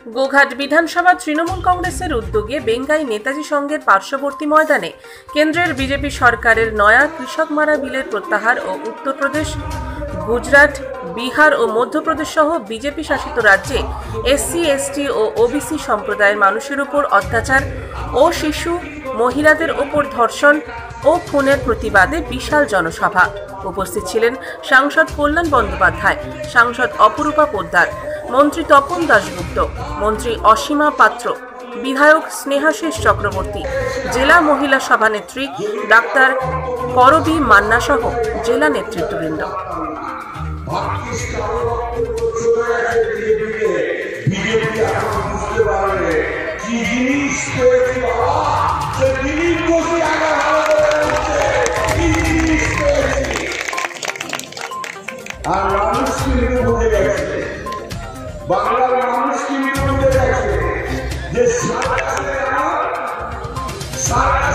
গোঘাট বিধানসভা তৃণমূল কংগ্রেসের উদ্যোগে বেঙ্গাই নেতাজি সংঘের পার্শ্ববর্তী ময়দানে কেন্দ্রের বিজেপি সরকারের নয়া কৃষক মারা বিলের প্রত্যাহার ও উত্তরপ্রদেশ, গুজরাট, বিহার ও মধ্যপ্রদেশ সহ বিজেপি শাসিত রাজ্যে এসসি, এসটি ও ওবিসি সম্প্রদায়ের মানুষের উপর অত্যাচার ও শিশু মহিলাদের ওপর ধর্ষণ ও খুনের প্রতিবাদে বিশাল জনসভা। উপস্থিত ছিলেন সাংসদ কল্যাণ বন্দ্যোপাধ্যায়, সাংসদ অপরূপা পোদ্দার, মন্ত্রী তপন দাশগুপ্ত, মন্ত্রী অসীমা পাত্র, বিধায়ক স্নেহাশিস চক্রবর্তী, জেলা মহিলা সভানেত্রী ডাক্তার করবী মান্না সহ জেলা নেতৃত্ববৃন্দ। আর মানুষ কিন্তু বুঝে গেছে, বাংলার মানুষ কিন্তু বুঝে গেছে যে সারা